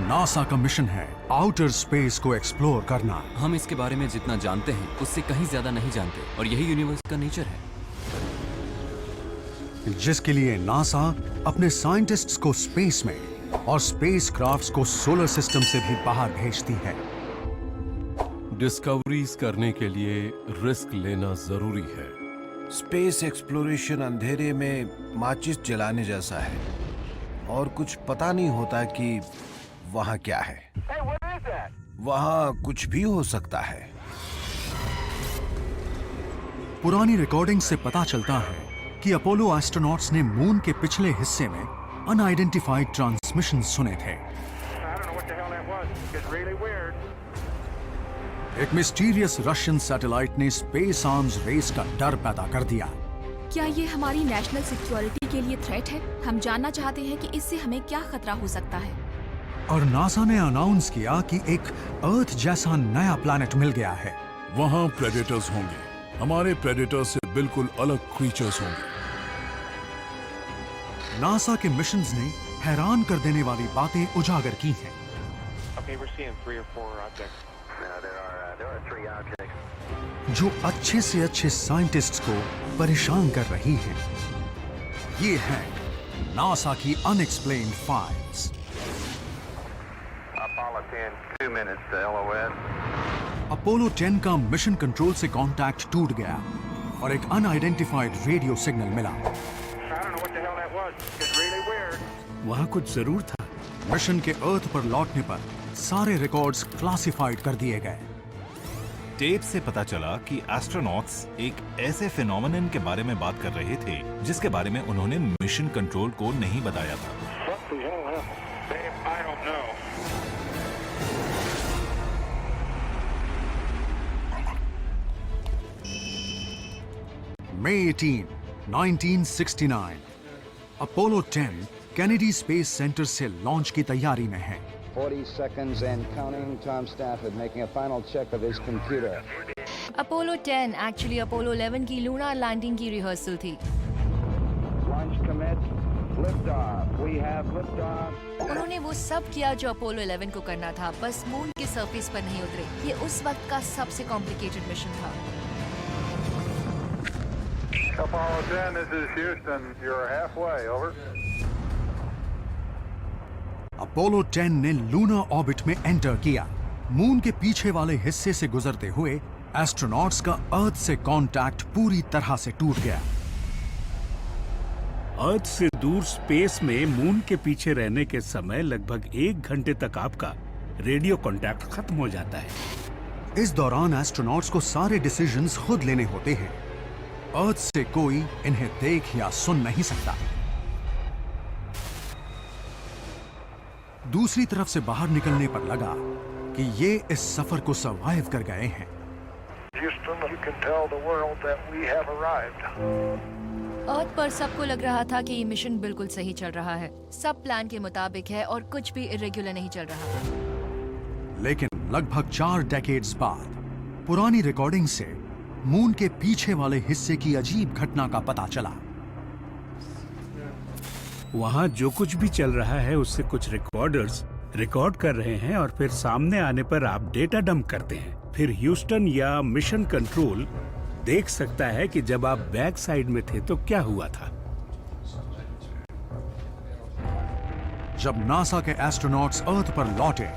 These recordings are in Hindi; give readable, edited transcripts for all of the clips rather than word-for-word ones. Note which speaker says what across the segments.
Speaker 1: नासा का मिशन है आउटर स्पेस को एक्सप्लोर करना,
Speaker 2: हम इसके बारे में जितना जानते हैं उससे कहीं ज्यादा नहीं जानते, और यही यूनिवर्स का नेचर है।
Speaker 1: जिसके लिए नासा अपने साइंटिस्ट्स को स्पेस में और स्पेस क्राफ्ट्स को सोलर सिस्टम से भी बाहर भेजती है।
Speaker 3: डिस्कवरीज करने के लिए रिस्क लेना जरूरी है।
Speaker 4: स्पेस एक्सप्लोरेशन अंधेरे में माचिस जलाने जैसा है, और कुछ पता नहीं होता कि वहां क्या है। वहां कुछ भी हो सकता है।
Speaker 1: पुरानी रिकॉर्डिंग से पता चलता है कि अपोलो एस्ट्रोनॉट्स ने मून के पिछले हिस्से में अनआइडेंटिफाइड ट्रांसमिशन सुने थे। एक मिस्टीरियस रशियन सैटेलाइट ने स्पेस आर्म्स रेस का डर पैदा कर दिया।
Speaker 5: क्या ये हमारी नेशनल सिक्योरिटी के लिए थ्रेट है? हम जानना चाहते हैं कि इससे हमें क्या खतरा हो सकता है।
Speaker 1: और नासा ने अनाउंस किया कि एक अर्थ जैसा नया प्लैनेट मिल गया है।
Speaker 6: वहां प्रेडेटर्स होंगे, हमारे प्रेडेटर्स से बिल्कुल अलग क्रीचर्स होंगे।
Speaker 1: नासा के मिशंस ने हैरान कर देने वाली बातें उजागर की हैं। जो अच्छे से अच्छे साइंटिस्ट्स को परेशान कर रही हैं। ये है नासा की अनएक्सप्लेन्ड फाइल्स। अपोलो 10 का मिशन कंट्रोल से कांटेक्ट टूट गया और एक अनआइडेंटिफाइड रेडियो सिग्नल मिला।
Speaker 7: वहां कुछ जरूर था।
Speaker 1: मिशन के अर्थ पर लौटने पर सारे रिकॉर्ड्स क्लासिफाइड कर दिए गए।
Speaker 8: टेप से पता चला कि एस्ट्रोनॉट्स एक ऐसे फिनोमेनन के बारे में बात कर रहे थे जिसके बारे में उन्होंने मिशन कंट्रोल को नहीं बताया था।
Speaker 1: May 18, 1969, Apollo 10 Kennedy space centre से लॉन्च की तैयारी में है।
Speaker 9: 40 seconds and counting. Tom Stafford making a final check of his computer.
Speaker 10: Apollo 10 actually Apollo 11 की लूनार लैंडिंग की रिहर्सल थी।
Speaker 9: Launch commit. Lift off. We have lift off.
Speaker 10: उन्होंने वो सब किया जो अपोलो 11 को करना था, बस मून के सरफेस पर नहीं उतरे। ये उस वक्त का सबसे कॉम्प्लिकेटेड मिशन था।
Speaker 11: Apollo 10, this is Houston. You're halfway. Over.
Speaker 1: Apollo 10 ने लूनर ऑर्बिट में एंटर किया। मून के पीछे वाले हिस्से से गुजरते हुए एस्ट्रोनॉट्स का अर्थ से कांटेक्ट पूरी तरह से टूट गया।
Speaker 7: अर्थ से दूर स्पेस में मून के पीछे रहने के समय लगभग 1 घंटे तक आपका रेडियो कांटेक्ट खत्म हो जाता है।
Speaker 1: इस दौरान एस्ट्रोनॉट्स को सारे डिसीजंस खुद लेने होते हैं। अर्थ से कोई इन्हें देख या सुन नहीं सकता। दूसरी तरफ से बाहर निकलने पर लगा कि ये इस सफर को सरवाइव कर गए हैं।
Speaker 10: अर्थ पर सबको लग रहा था कि ये मिशन बिल्कुल सही चल रहा है, सब प्लान के मुताबिक है और कुछ भी इरेगुलर नहीं चल रहा।
Speaker 1: लेकिन लगभग 4 डेकेड्स बाद पुरानी रिकॉर्डिंग से मून के पीछे वाले हिस्से की अजीब घटना का पता चला।
Speaker 7: वहां जो कुछ भी चल रहा है उससे कुछ रिकॉर्डर्स रिकॉर्ड कर रहे हैं और फिर सामने आने पर आप डेटा डंप करते हैं। फिर ह्यूस्टन या मिशन कंट्रोल देख सकता है कि जब आप बैक साइड में थे तो क्या हुआ था।
Speaker 1: जब नासा के एस्ट्रोनॉट्स अर्थ पर लौटे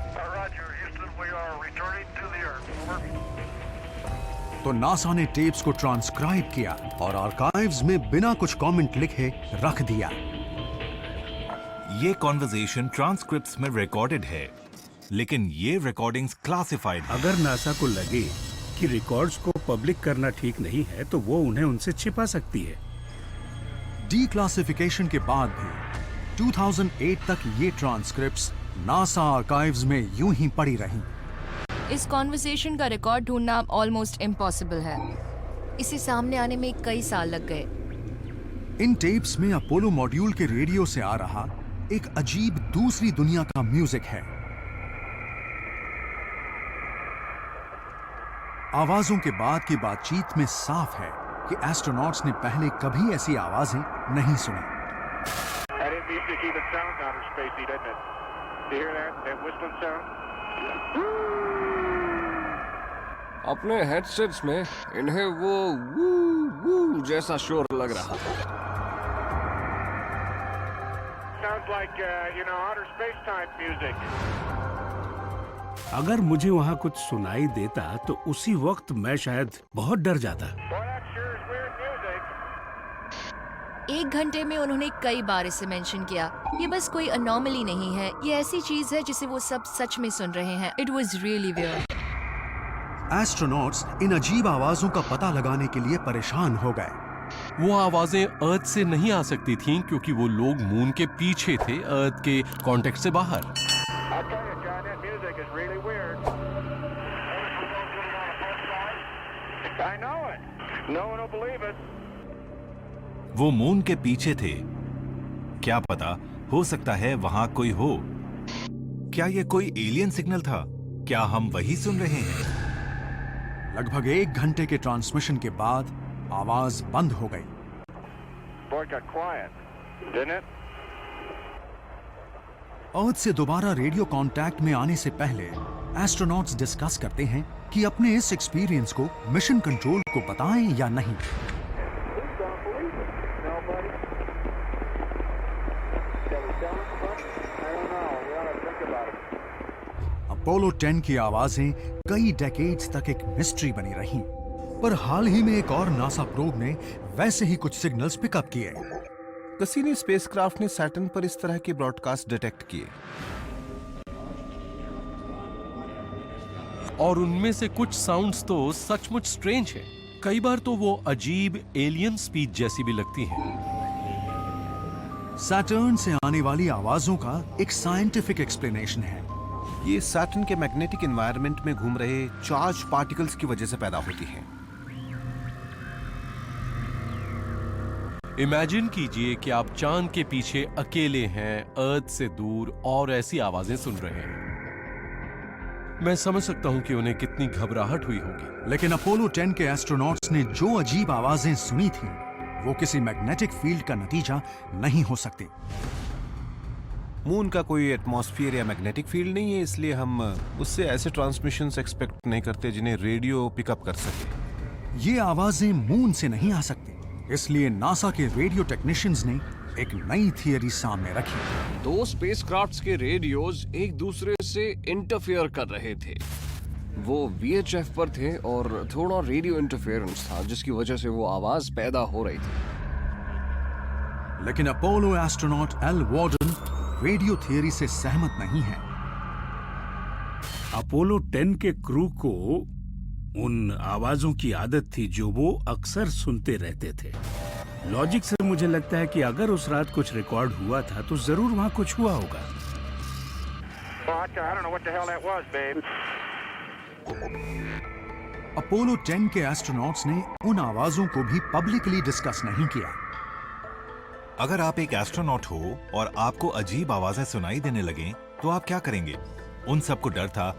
Speaker 1: तो नासा ने टेप्स को ट्रांसक्राइब किया और आर्काइव्स में बिना कुछ कमेंट लिखे रख दिया।
Speaker 8: ये कॉन्वर्सेशन ट्रांसक्रिप्ट्स में रिकॉर्डेड है, लेकिन ये रिकॉर्डिंग्स क्लासिफाइड है।
Speaker 7: अगर नासा को लगे कि रिकॉर्ड्स को पब्लिक करना ठीक नहीं है तो वो उन्हें उनसे छिपा सकती है।
Speaker 1: डीक्लासिफिकेशन के बाद भी 2008 तक ये ट्रांसक्रिप्ट्स नासा आर्काइव्स में यूं ही पड़ी रहीं।
Speaker 10: इस कॉन्वर्सेशन का रिकॉर्ड ढूंढना ऑलमोस्ट इम्पॉसिबल है। इसे सामने आने में कई साल लग गए।
Speaker 1: इन टेप्स में अपोलो मॉड्यूल के रेडियो से आ रहा एक अजीब दूसरी दुनिया का म्यूजिक है। आवाजों के बाद की बातचीत में साफ है कि एस्ट्रोनॉट्स ने पहले कभी ऐसी आवाजें नहीं सुनी।
Speaker 9: You hear that? That whistling sound?
Speaker 12: अपने हेडसेट्स में इन्हें वो वू वू जैसा शोर लग रहा था।
Speaker 9: Sounds like, outer space type music.
Speaker 7: अगर मुझे वहाँ कुछ सुनाई देता तो उसी वक्त मैं शायद बहुत डर जाता।
Speaker 9: Boy, that sure is weird music.
Speaker 10: 1 घंटे में उन्होंने कई बार इसे मेंशन किया। ये बस कोई अनोमली नहीं है, ये ऐसी चीज है जिसे वो सब सच में सुन रहे हैं। It was really weird.
Speaker 1: Astronauts इन अजीब आवाजों का पता लगाने के लिए परेशान हो गए।
Speaker 3: वो आवाजें अर्थ से नहीं आ सकती थीं क्योंकि वो लोग मून के पीछे थे, अर्थ के कॉन्टेक्ट से बाहर।
Speaker 9: I'll tell you, John, that music is really weird. I know it. No one will believe it.
Speaker 8: वो मून के पीछे थे। क्या पता, हो सकता है वहां कोई हो। क्या ये कोई एलियन सिग्नल था? क्या हम वही सुन रहे हैं?
Speaker 1: लगभग 1 घंटे के ट्रांसमिशन के बाद आवाज बंद हो गई।
Speaker 9: Boy, it got quiet, didn't it?
Speaker 1: अर्थ से दोबारा रेडियो कांटेक्ट में आने से पहले एस्ट्रोनॉट्स डिस्कस करते हैं कि अपने इस एक्सपीरियंस को मिशन कंट्रोल को बताएं या नहीं। अपोलो 10 की आवाजें कई डेकेड्स तक एक मिस्ट्री बनी रहीं, पर हाल ही में एक और नासा प्रोब ने वैसे ही कुछ सिग्नल्स पिकअप किए।
Speaker 4: कसीनी स्पेसक्राफ्ट ने सैटर्न पर इस तरह के ब्रॉडकास्ट डिटेक्ट किए,
Speaker 3: और उनमें से कुछ साउंड्स तो सचमुच स्ट्रेंज है। कई बार तो वो अजीब एलियन स्पीच जैसी भी लगती हैं।
Speaker 1: सैटर्न से आने वाली आवाजों का एक साइंटिफिक एक्सप्लेनेशन है।
Speaker 4: ये सैटर्न के मैग्नेटिक एनवायरनमेंट में घूम रहे चार्ज पार्टिकल्स की वजह से पैदा होती हैं।
Speaker 3: इमेजिन कीजिए कि आप चांद के पीछे अकेले हैं, अर्थ से दूर, और ऐसी आवाजें सुन रहे हैं। मैं समझ सकता हूं कि उन्हें कितनी घबराहट हुई होगी।
Speaker 1: लेकिन अपोलो 10 के एस्ट्रोनॉट्स ने जो अजीब आवाजें सुनी थीं, वो किसी मैग्नेटिक फील्ड का नतीजा नहीं हो सकती।
Speaker 4: मून का कोई एटमॉस्फेयर या मैग्नेटिक फील्ड नहीं है, इसलिए हम उससे ऐसे ट्रांसमिशंस एक्सपेक्ट नहीं करते जिन्हें रेडियो पिकअप कर सके।
Speaker 1: ये आवाजें मून से नहीं आ सकती, इसलिए नासा के रेडियो टेक्नीशियंस ने एक नई थियरी सामने रखी।
Speaker 12: 2 स्पेसक्राफ्ट्स के रेडियोज एक दूसरे से इंटरफेयर कर रहे थे। वो VHF पर थे और थोड़ा रेडियो इंटरफेरेंस था, जिसकी वजह से वो आवाज पैदा हो रही थी।
Speaker 1: लेकिन Apollo astronaut L warden radio theory से सहमत नहीं है।
Speaker 7: अपोलो 10 के क्रू को उन आवाजों की आदत थी जो वो अक्सर सुनते रहते थे। लॉजिक से मुझे लगता है कि अगर उस रात कुछ रिकॉर्ड हुआ था तो जरूर वहां कुछ हुआ होगा।
Speaker 9: I don't know what the hell that was, babe.
Speaker 1: Apollo 10 के एस्ट्रोनॉट्स ने उन आवाजों को भी पब्लिकली डिस्कस नहीं किया।
Speaker 8: अगर आप एक एस्ट्रोनॉट हो और आपको अजीब आवाजें सुनाई देने लगें, तो आप क्या करेंगे? उन सबको डर था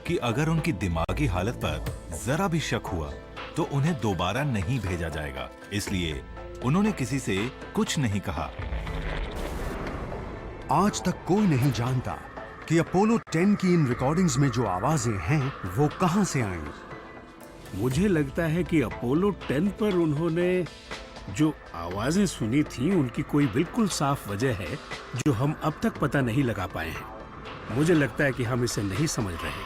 Speaker 8: कि अगर उनकी दिमागी हालत पर जरा भी शक हुआ तो उन्हें दोबारा नहीं भेजा जाएगा। इसलिए उन्होंने किसी से कुछ नहीं कहा।
Speaker 1: आज तक कोई नहीं जानता कि अपोलो 10 की इन रिकॉर्डिंग्स में जो आवाजें हैं वो कहां से आईं।
Speaker 7: मुझे लगता है कि अपोलो 10 पर उन्होंने जो आवाजें सुनी थी उनकी कोई बिल्कुल साफ वजह है जो हम अब तक पता नहीं लगा पाए हैं। मुझे लगता है कि हम इसे नहीं समझ रहे।